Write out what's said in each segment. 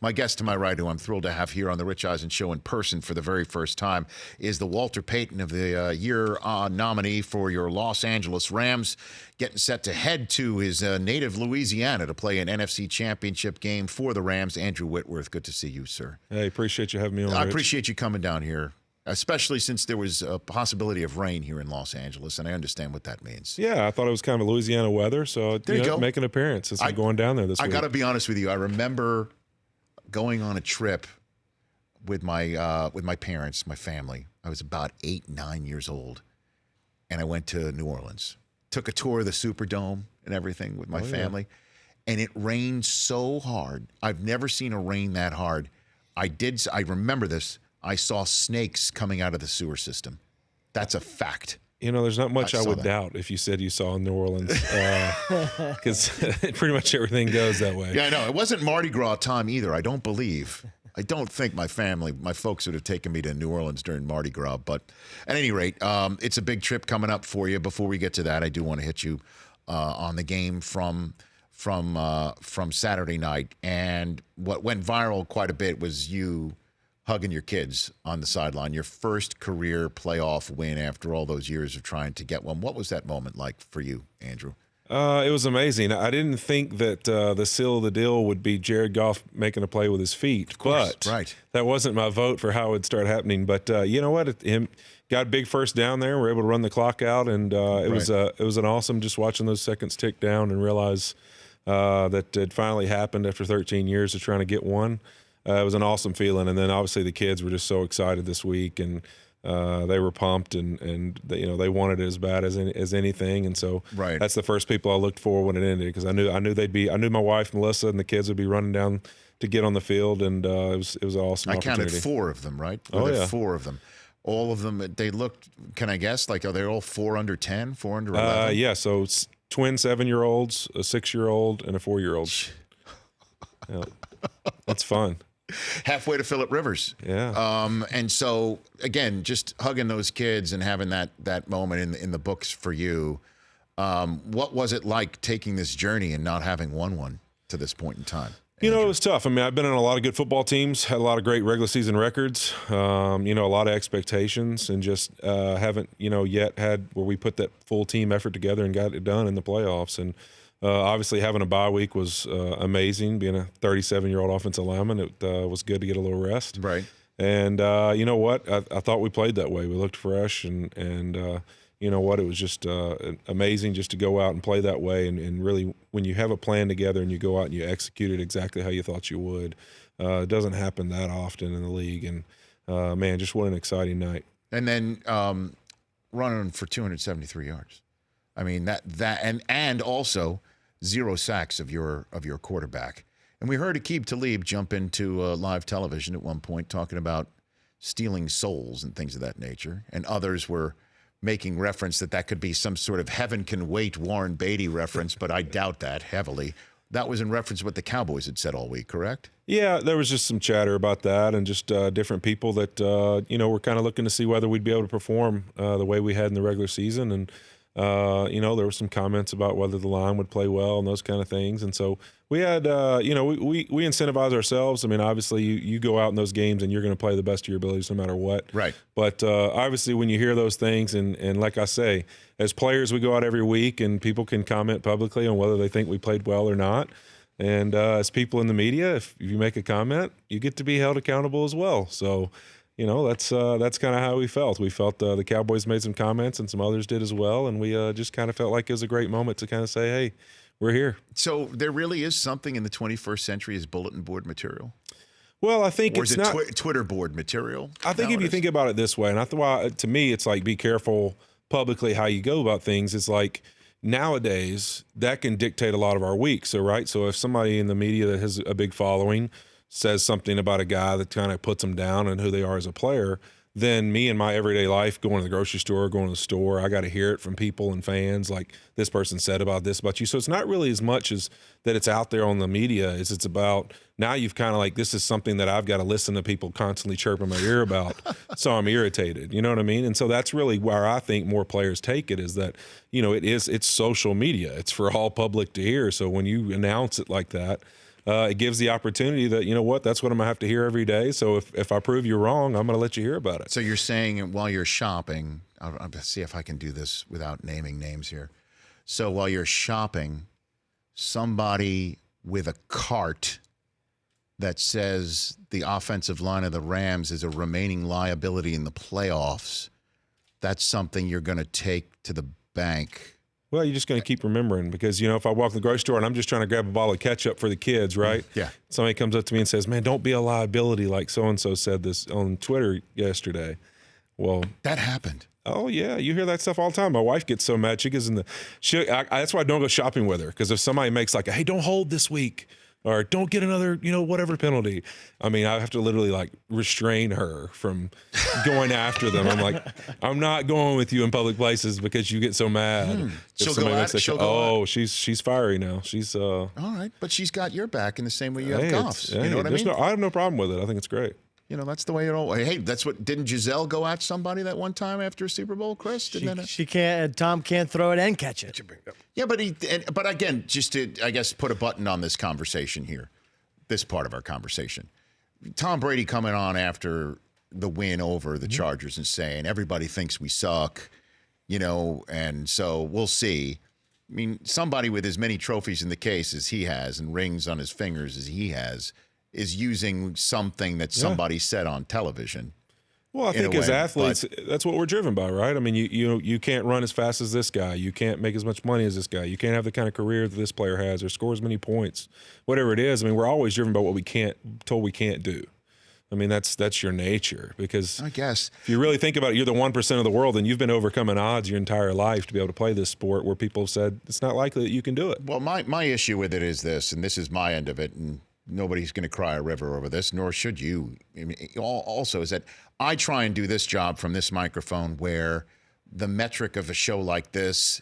My guest to my right, who I'm thrilled to have here on the Rich Eisen Show in person for the very first time, is the Walter Payton of the Year nominee for your Los Angeles Rams, getting set to head to his native Louisiana to play an NFC Championship game for the Rams. Andrew Whitworth, good to see you, sir. Hey, appreciate you having me on, I Rich. appreciate you coming down here, especially since there was a possibility of rain here in Los Angeles, and I understand what that means. Yeah, I thought it was kind of Louisiana weather, so there you go. Make an appearance since I'm going down there this week. I got to be honest with you. I remember going on a trip with my parents, my family. I was about 8, 9 years old, and I went to New Orleans. Took a tour of the Superdome and everything with my family, and it rained so hard. I've never seen a rain that hard. I remember this. I saw snakes coming out of the sewer system. That's a fact. You know, there's not much I would doubt if you said you saw in New Orleans, because pretty much everything goes that way. Yeah, I know. It wasn't Mardi Gras time either, I don't believe. I don't think my folks would have taken me to New Orleans during Mardi Gras. But at any rate, it's a big trip coming up for you. Before we get to that, I do want to hit you on the game from Saturday night. And what went viral quite a bit was you hugging your kids on the sideline, your first career playoff win after all those years of trying to get one. What was that moment like for you, Andrew? It was amazing. I didn't think that the seal of the deal would be Jared Goff making a play with his feet. Of course, but right. That wasn't my vote for how it would start happening. But you know what? Got a big first down there. We're able to run the clock out, and it was an awesome just watching those seconds tick down and realize that it finally happened after 13 years of trying to get one. It was an awesome feeling, and then obviously the kids were just so excited this week, and they were pumped, and they wanted it as bad as anything, and so that's the first people I looked for when it ended, because I knew my wife Melissa and the kids would be running down to get on the field, and it was an awesome opportunity. I counted 4 of them, right? Oh yeah, 4 of them. All of them. They looked. Can I guess? Like, are they all 4 under 10, 4 under 11? Yeah. So twin 7-year-olds, a 6-year-old, and a 4-year-old. Yeah, that's fun. Halfway to Phillip Rivers. Yeah. And so, again, just hugging those kids and having that moment in the books for you. What was it like taking this journey and not having won one to this point in time? You know, it was tough. I mean, I've been on a lot of good football teams, had a lot of great regular season records, a lot of expectations, and just haven't, yet had where we put that full team effort together and got it done in the playoffs. And obviously having a bye week was amazing. Being a 37-year-old offensive lineman, it was good to get a little rest. Right. And you know what? I thought we played that way. We looked fresh, and you know what? It was just amazing just to go out and play that way. And really, when you have a plan together and you go out and you execute it exactly how you thought you would, it doesn't happen that often in the league. And man, just what an exciting night. And then running for 273 yards. I mean, and also 0 sacks of your quarterback. And we heard Aqib Talib jump into live television at one point talking about stealing souls and things of that nature. And others were making reference that could be some sort of heaven can wait Warren Beatty reference, but I doubt that heavily. That was in reference to what the Cowboys had said all week, correct? Yeah, there was just some chatter about that, and just different people that, were kind of looking to see whether we'd be able to perform the way we had in the regular season. And there were some comments about whether the line would play well and those kind of things. And so we had, we incentivize ourselves. I mean, obviously you go out in those games and you're going to play the best of your abilities no matter what. Right. But obviously when you hear those things, and like I say, as players, we go out every week and people can comment publicly on whether they think we played well or not. And as people in the media, if you make a comment, you get to be held accountable as well. So, that's kind of how we felt. We felt the Cowboys made some comments and some others did as well, and we just kind of felt like it was a great moment to kind of say, hey, we're here. So there really is something in the 21st century as bulletin board material? Well, I think it's not Twitter board material. I think if you think about it this way, and to me, it's like be careful publicly how you go about things. It's like nowadays that can dictate a lot of our week. So if somebody in the media that has a big following says something about a guy that kind of puts them down and who they are as a player, then me in my everyday life, going to the grocery store, going to the store, I got to hear it from people and fans, like this person said about this about you. So it's not really as much as that it's out there on the media as it's about now you've kind of like, this is something that I've got to listen to people constantly chirping my ear about. So I'm irritated, you know what I mean? And so that's really where I think more players take it, is that, it's social media. It's for all public to hear. So when you announce it like that, it gives the opportunity that, you know what, that's what I'm going to have to hear every day. So if I prove you wrong, I'm going to let you hear about it. So you're saying while you're shopping, I'll see if I can do this without naming names here. So while you're shopping, somebody with a cart that says the offensive line of the Rams is a remaining liability in the playoffs, that's something you're going to take to the bank. Well, you're just going to keep remembering because, you know, if I walk in the grocery store and I'm just trying to grab a bottle of ketchup for the kids, right? Yeah. Somebody comes up to me and says, man, don't be a liability like so-and-so said this on Twitter yesterday. Well, that happened. Oh, yeah. You hear that stuff all the time. My wife gets so mad. She goes in the that's why I don't go shopping with her, because if somebody makes like, hey, don't hold this week, or don't get another, you know, whatever penalty. I mean, I have to literally like restrain her from going after them. I'm like, I'm not going with you in public places because you get so mad. She'll go at it. Oh, she's fiery now. She's all right, but she's got your back in the same way you have Goff's. You know what I mean? I have no problem with it. I think it's great. You know, that's the way it all. Hey, that's what. Didn't Giselle go at somebody that one time after a Super Bowl, Chris? She can't. Tom can't throw it and catch it. Yeah, but again, just to, I guess, put a button on this conversation here, this part of our conversation. Tom Brady coming on after the win over the Chargers and saying everybody thinks we suck, you know, and so we'll see. I mean, somebody with as many trophies in the case as he has and rings on his fingers as he has is using something that somebody said on television. Well, I think as athletes, that's what we're driven by, right? I mean, you can't run as fast as this guy. You can't make as much money as this guy. You can't have the kind of career that this player has or score as many points, whatever it is. I mean, we're always driven by what we can't do. I mean, that's your nature, because I guess if you really think about it, you're the 1% of the world, and you've been overcoming odds your entire life to be able to play this sport where people have said it's not likely that you can do it. Well, my issue with it is this, and this is my end of it, and nobody's going to cry a river over this, nor should you. I mean, also is that I try and do this job from this microphone where the metric of a show like this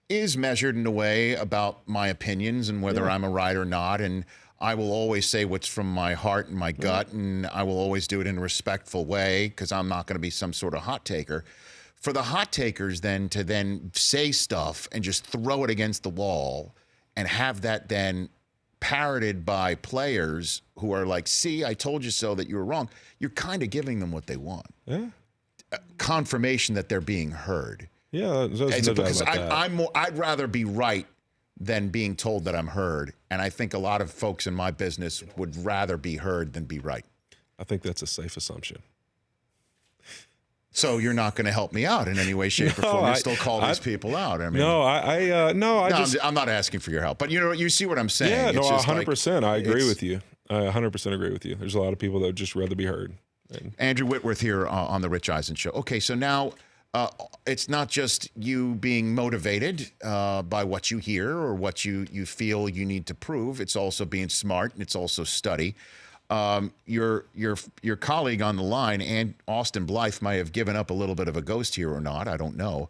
is measured in a way about my opinions and whether I'm a right or not. And I will always say what's from my heart and my gut, and I will always do it in a respectful way because I'm not going to be some sort of hot taker. For the hot takers then to then say stuff and just throw it against the wall and have that then parroted by players who are like, see, I told you so that you were wrong. You're kind of giving them what they want. Yeah. Confirmation that they're being heard. Yeah. Because I'd rather be right than being told that I'm heard. And I think a lot of folks in my business would rather be heard than be right. I think that's a safe assumption. So you're not going to help me out in any way, shape, or form. You still call these people out. I mean, I'm not asking for your help. But you see what I'm saying. Yeah, it's 100%. I agree with you. I 100% agree with you. There's a lot of people that would just rather be heard. Andrew Whitworth here on the Rich Eisen Show. Okay, so now it's not just you being motivated by what you hear or what you feel you need to prove. It's also being smart, and it's also study. Your colleague on the line, and Austin Blythe, might have given up a little bit of a ghost here or not. I don't know.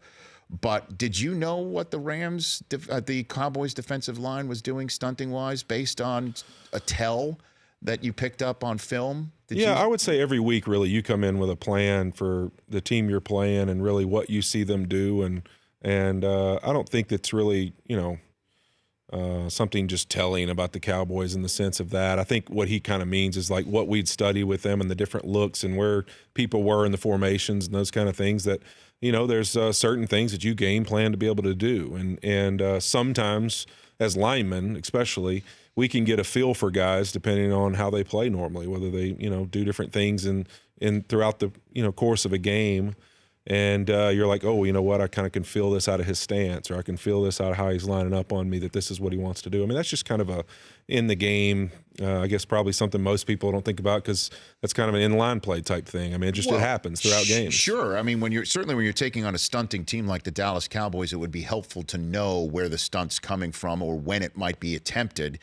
But did you know what the Cowboys defensive line was doing stunting-wise based on a tell that you picked up on film? I would say every week, really, you come in with a plan for the team you're playing and really what you see them do. And I don't think that's really, something just telling about the Cowboys in the sense of that. I think what he kind of means is like what we'd study with them and the different looks and where people were in the formations and those kind of things that, there's certain things that you game plan to be able to do. And sometimes as linemen, especially, we can get a feel for guys depending on how they play normally, whether they, do different things in throughout the, course of a game. And you're like, oh, you know what? I kind of can feel this out of his stance, or I can feel this out of how he's lining up on me, that this is what he wants to do. I mean, that's just kind of a in the game, I guess probably something most people don't think about because that's kind of an in-line play type thing. I mean, it happens throughout games. Sure. I mean, when you're taking on a stunting team like the Dallas Cowboys, it would be helpful to know where the stunt's coming from or when it might be attempted.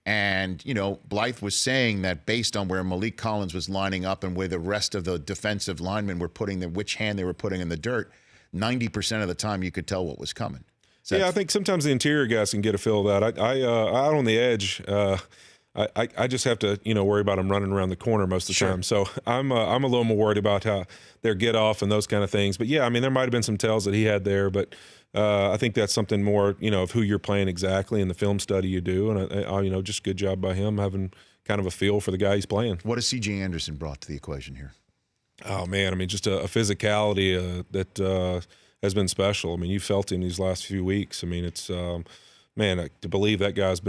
And, Blythe was saying that based on where Malik Collins was lining up and where the rest of the defensive linemen were putting which hand they were putting in the dirt, 90% of the time you could tell what was coming. I think sometimes the interior guys can get a feel of that. I out on the edge, I just have to, worry about him running around the corner most of the Sure. time. So I'm a little more worried about how their get off and those kind of things. But yeah, I mean, there might have been some tells that he had there, but I think that's something more, of who you're playing exactly and the film study you do. And just good job by him having kind of a feel for the guy he's playing. What has C.J. Anderson brought to the equation here? Oh man, I mean, just a physicality that has been special. I mean, you felt him these last few weeks. I mean, it's man, to believe that guy's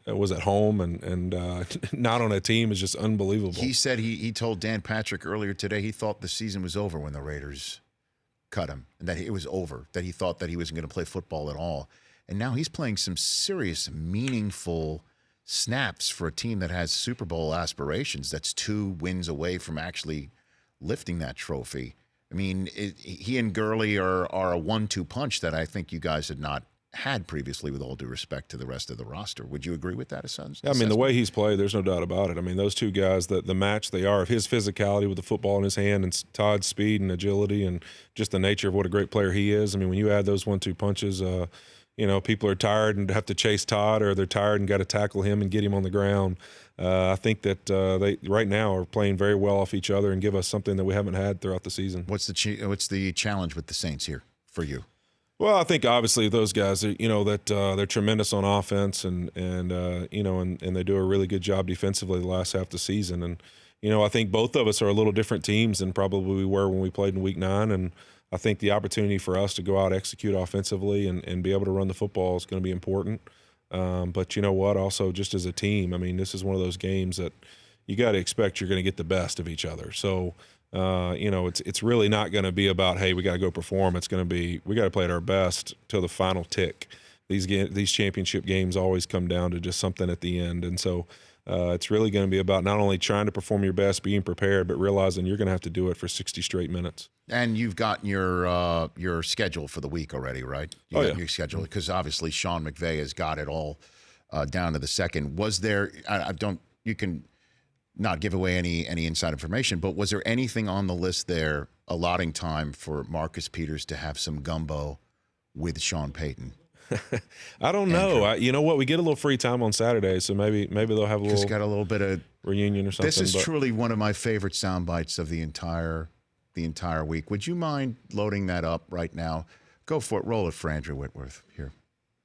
was at home and not on a team is just unbelievable. He said he told Dan Patrick earlier today he thought the season was over when the Raiders cut him, and that it was over, that he thought that he wasn't going to play football at all. And now he's playing some serious, meaningful snaps for a team that has Super Bowl aspirations. That's 2 wins away from actually lifting that trophy. I mean, he and Gurley are a 1-2 punch that I think you guys had not had previously, with all due respect to the rest of the roster. Would you agree with that assessment? I mean, the way he's played, there's no doubt about it. I mean, those two guys, the match they are, of his physicality with the football in his hand and Todd's speed and agility and just the nature of what a great player he is. I mean, when you add those 1-2 punches, people are tired and have to chase Todd, or they're tired and got to tackle him and get him on the ground. I think that they right now are playing very well off each other and give us something that we haven't had throughout the season. What's the challenge with the Saints here for you? Well, I think obviously those guys, they're tremendous on offense and they do a really good job defensively the last half of the season. And, I think both of us are a little different teams than probably we were when we played in Week 9. And I think the opportunity for us to go out, execute offensively and be able to run the football is going to be important. But you know what? Also, just as a team, I mean, this is one of those games that you got to expect you're going to get the best of each other. So, it's really not going to be about, hey, we got to go perform. It's going to be, we got to play at our best till the final tick. These championship games always come down to just something at the end. And so it's really going to be about not only trying to perform your best, being prepared, but realizing you're going to have to do it for 60 straight minutes. And you've gotten your schedule for the week already, right? You got your schedule, because obviously Sean McVay has got it all down to the second. Was there, you can not give away any inside information, but was there anything on the list there allotting time for Marcus Peters to have some gumbo with Sean Payton? I don't know. You know what? We get a little free time on Saturday, so maybe they'll have Just got a little bit of reunion or something. This is truly one of my favorite sound bites of the entire week. Would you mind loading that up right now? Go for it. Roll it for Andrew Whitworth here.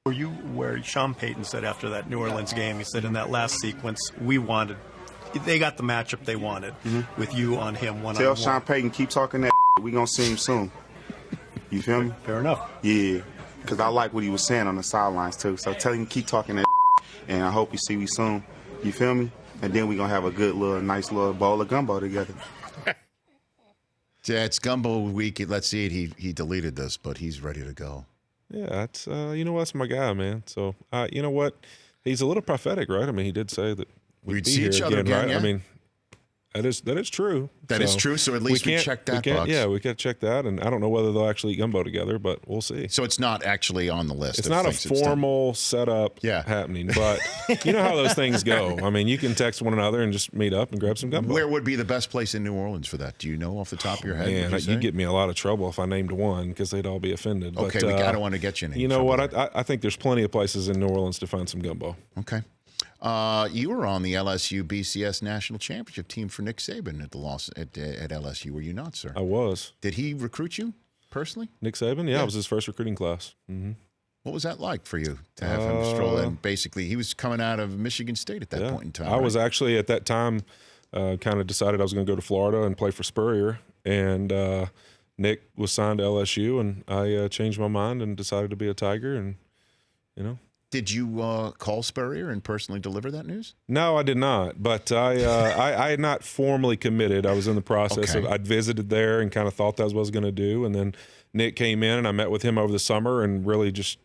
Were you where Sean Payton said after that New Orleans game, he said in that last sequence, they got the matchup they wanted with you on him one-on-one. Tell Sean Payton, keep talking that we going to see him soon. You feel me? Fair enough. Yeah, because I like what he was saying on the sidelines too. So tell him keep talking that and I hope you see me soon. You feel me? And then we going to have a good nice little bowl of gumbo together. Yeah, it's gumbo week. Let's see it. He deleted this, but he's ready to go. Yeah, that's that's my guy, man. So you know what? He's a little prophetic, right? I mean, he did say that we'd see each other again, right? yeah. I mean, that is true. That is true. So at least we checked that box. Yeah, we got to check that, and I don't know whether they'll actually eat gumbo together, but we'll see. So it's not actually on the list. It's not a formal setup happening, but you know how those things go. I mean, you can text one another and just meet up and grab some gumbo. Where would be the best place in New Orleans for that? Do you know off the top of your head? Man, you'd get me in a lot of trouble if I named one because they'd all be offended. Okay, but, I don't want to get you in any You know trouble what? I think there's plenty of places in New Orleans to find some gumbo. Okay. You were on the LSU BCS National Championship team for Nick Saban at LSU, were you not, sir? I was. Did he recruit you personally? Nick Saban? Yeah, it was his first recruiting class. Mm-hmm. What was that like for you to have him stroll in? Basically, he was coming out of Michigan State at that point in time. I was actually at that time kind of decided I was going to go to Florida and play for Spurrier, and Nick was signed to LSU, and I changed my mind and decided to be a Tiger, and Did you call Spurrier and personally deliver that news? No, I did not. But I had not formally committed. I was in the process of. I'd visited there and kind of thought that's what I was going to do. And then Nick came in, and I met with him over the summer, and really just,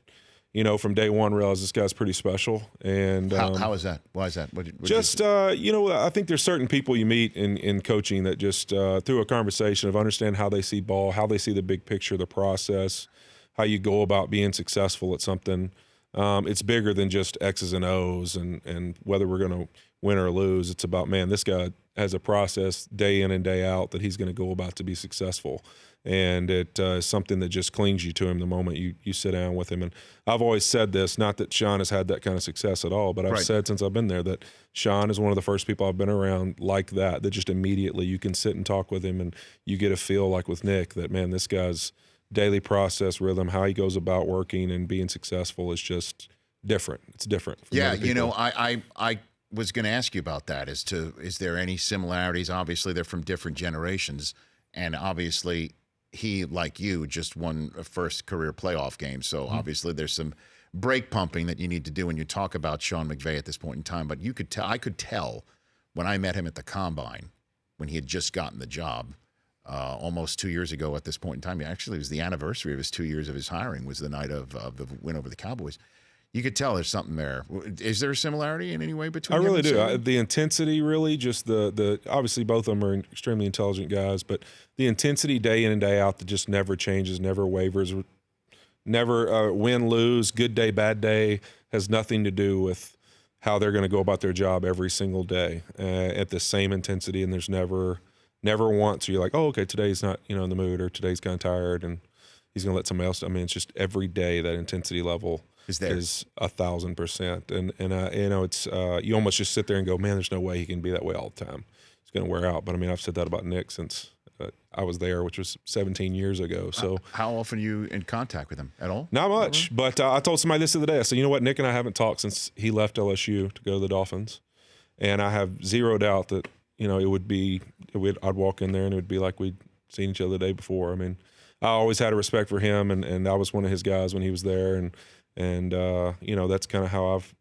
from day one realized this guy's pretty special. And how is that? Why is that? I think there's certain people you meet in coaching that just through a conversation of understand how they see ball, how they see the big picture, the process, how you go about being successful at something. It's bigger than just X's and O's and whether we're going to win or lose. It's about, man, this guy has a process day in and day out that he's going to go about to be successful. And it is something that just clings you to him the moment you sit down with him. And I've always said this, not that Sean has had that kind of success at all, but I've said since I've been there that Sean is one of the first people I've been around like that just immediately you can sit and talk with him and you get a feel like with Nick that, man, this guy's daily process rhythm, how he goes about working and being successful is just different. It's different. From other people. I was going to ask you about that is there any similarities? Obviously, they're from different generations, and obviously he, like you, just won a first career playoff game. So obviously there's some brake pumping that you need to do when you talk about Sean McVay at this point in time. But I could tell when I met him at the Combine when he had just gotten the job almost 2 years ago at this point in time. Actually, it was the anniversary of his 2 years of his hiring was the night of the win over the Cowboys. You could tell there's something there. Is there a similarity in any way between? I really do. Saban? The intensity, really, just the obviously both of them are extremely intelligent guys, but the intensity day in and day out that just never changes, never wavers, never win, lose, good day, bad day, has nothing to do with how they're going to go about their job every single day at the same intensity. And there's never once you're like, oh, okay, today's not in the mood or today's kind of tired and he's going to let somebody else. I mean, it's just every day that intensity level is 1,000%, and it's you almost just sit there and go, man, there's no way he can be that way all the time. It's going to wear out. But I mean, I've said that about Nick since I was there, which was 17 years ago. So how often are you in contact with him at all? Not much, but I told somebody this the other day. I said, you know what, Nick and I haven't talked since he left LSU to go to the Dolphins, and I have zero doubt that I'd walk in there and it would be like we'd seen each other the day before. I mean, I always had a respect for him, and I was one of his guys when he was there, and that's kind of how I've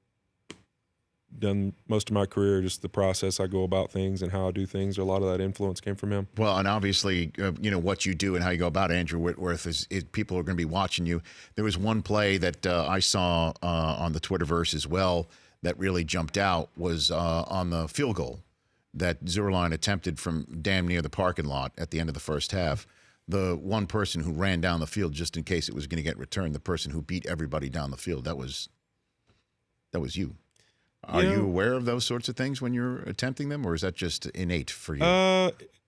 done most of my career, just the process I go about things and how I do things. A lot of that influence came from him. Well, and obviously, what you do and how you go about it, Andrew Whitworth, is people are going to be watching you. There was one play that I saw on the Twitterverse as well that really jumped out was on the field goal that Zierlein attempted from damn near the parking lot at the end of the first half. The one person who ran down the field just in case it was going to get returned, the person who beat everybody down the field, that was you. Are you aware of those sorts of things when you're attempting them, or is that just innate for you?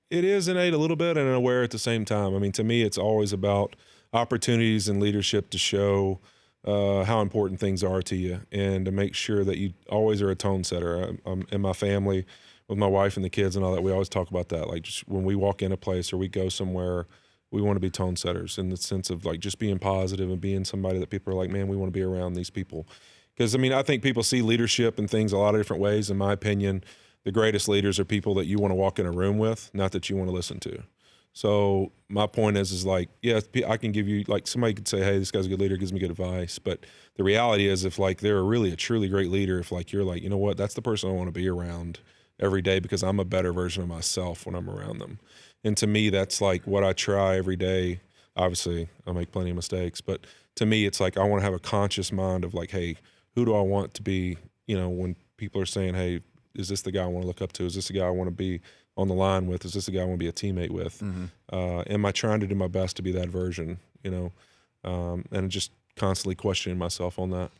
It is innate a little bit and aware at the same time. I mean, to me, it's always about opportunities and leadership to show how important things are to you and to make sure that you always are a tone setter. In my family, with my wife and the kids and all that, we always talk about that. Like, just when we walk in a place or we go somewhere, we want to be tone setters in the sense of like just being positive and being somebody that people are like, man, we want to be around these people. Because, I mean, I think people see leadership and things a lot of different ways. In my opinion, the greatest leaders are people that you want to walk in a room with, not that you want to listen to. So my point is like, yeah, I can give you, like, somebody could say, hey, this guy's a good leader, gives me good advice. But the reality is if, like, they're really a truly great leader, if, like, you're like, you know what, that's the person I want to be around every day because I'm a better version of myself when I'm around them. And to me, that's, like, what I try every day. Obviously, I make plenty of mistakes. But to me, it's like I want to have a conscious mind of, like, hey, who do I want to be, when people are saying, hey, is this the guy I want to look up to? Is this the guy I want to be on the line with? Is this the guy I want to be a teammate with? Mm-hmm. Am I trying to do my best to be that version, and just constantly questioning myself on that.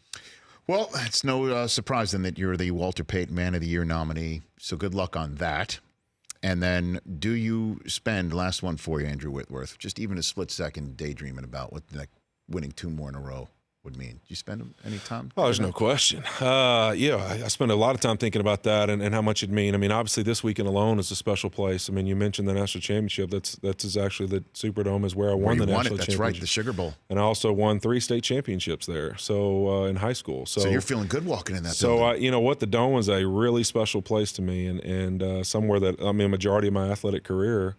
Well, it's no surprise then that you're the Walter Payton Man of the Year nominee, so good luck on that. And then do you spend, last one for you, Andrew Whitworth, just even a split second daydreaming about what winning 2 more in a row would mean? Do you spend any time? Oh, there's no question. I spend a lot of time thinking about that and how much it'd mean. I mean, obviously this weekend alone is a special place. I mean, you mentioned the national championship. That's actually the Superdome is where I won the national championship. That's right, the Sugar Bowl. And I also won 3 state championships there. So in high school. So you're feeling good walking in that building. So what the Dome was a really special place to me and somewhere that, I mean, a majority of my athletic career,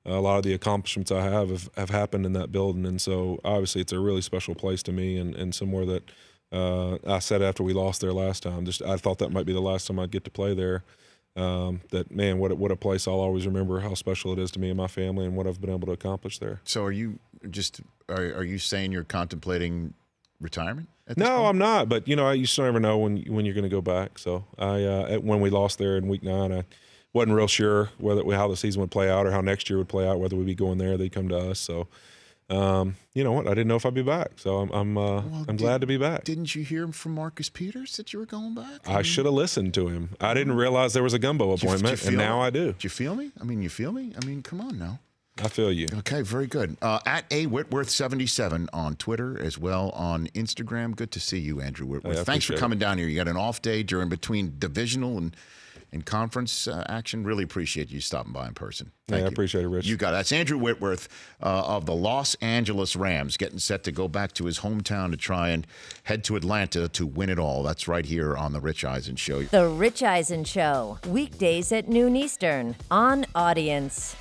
a lot of the accomplishments I have happened in that building. And so obviously it's a really special place to me and somewhere that I said after we lost there last time, I thought that might be the last time I'd get to play there. That, man, what a place I'll always remember how special it is to me and my family and what I've been able to accomplish there. So are you saying you're contemplating retirement at this No, point? I'm not. But, you still never know when you're going to go back. So when we lost there in week 9, I wasn't real sure how the season would play out or how next year would play out, whether we'd be going there or they'd come to us. So you know what? I didn't know if I'd be back, so I'm glad to be back. Didn't you hear from Marcus Peters that you were going back? I should have listened to him. I didn't realize there was a gumbo appointment, and now I do. Do you feel me? I mean, you feel me? I mean, come on now. I feel you. Okay, very good. At A Whitworth77 on Twitter, as well on Instagram. Good to see you, Andrew Whitworth. Hey, Thanks for coming down here. You got an off day between divisional and conference action. Really appreciate you stopping by in person. Thank you. I appreciate it, Rich. You got it. That's Andrew Whitworth of the Los Angeles Rams, getting set to go back to his hometown to try and head to Atlanta to win it all. That's right here on The Rich Eisen Show. The Rich Eisen Show, weekdays at noon Eastern on Audience.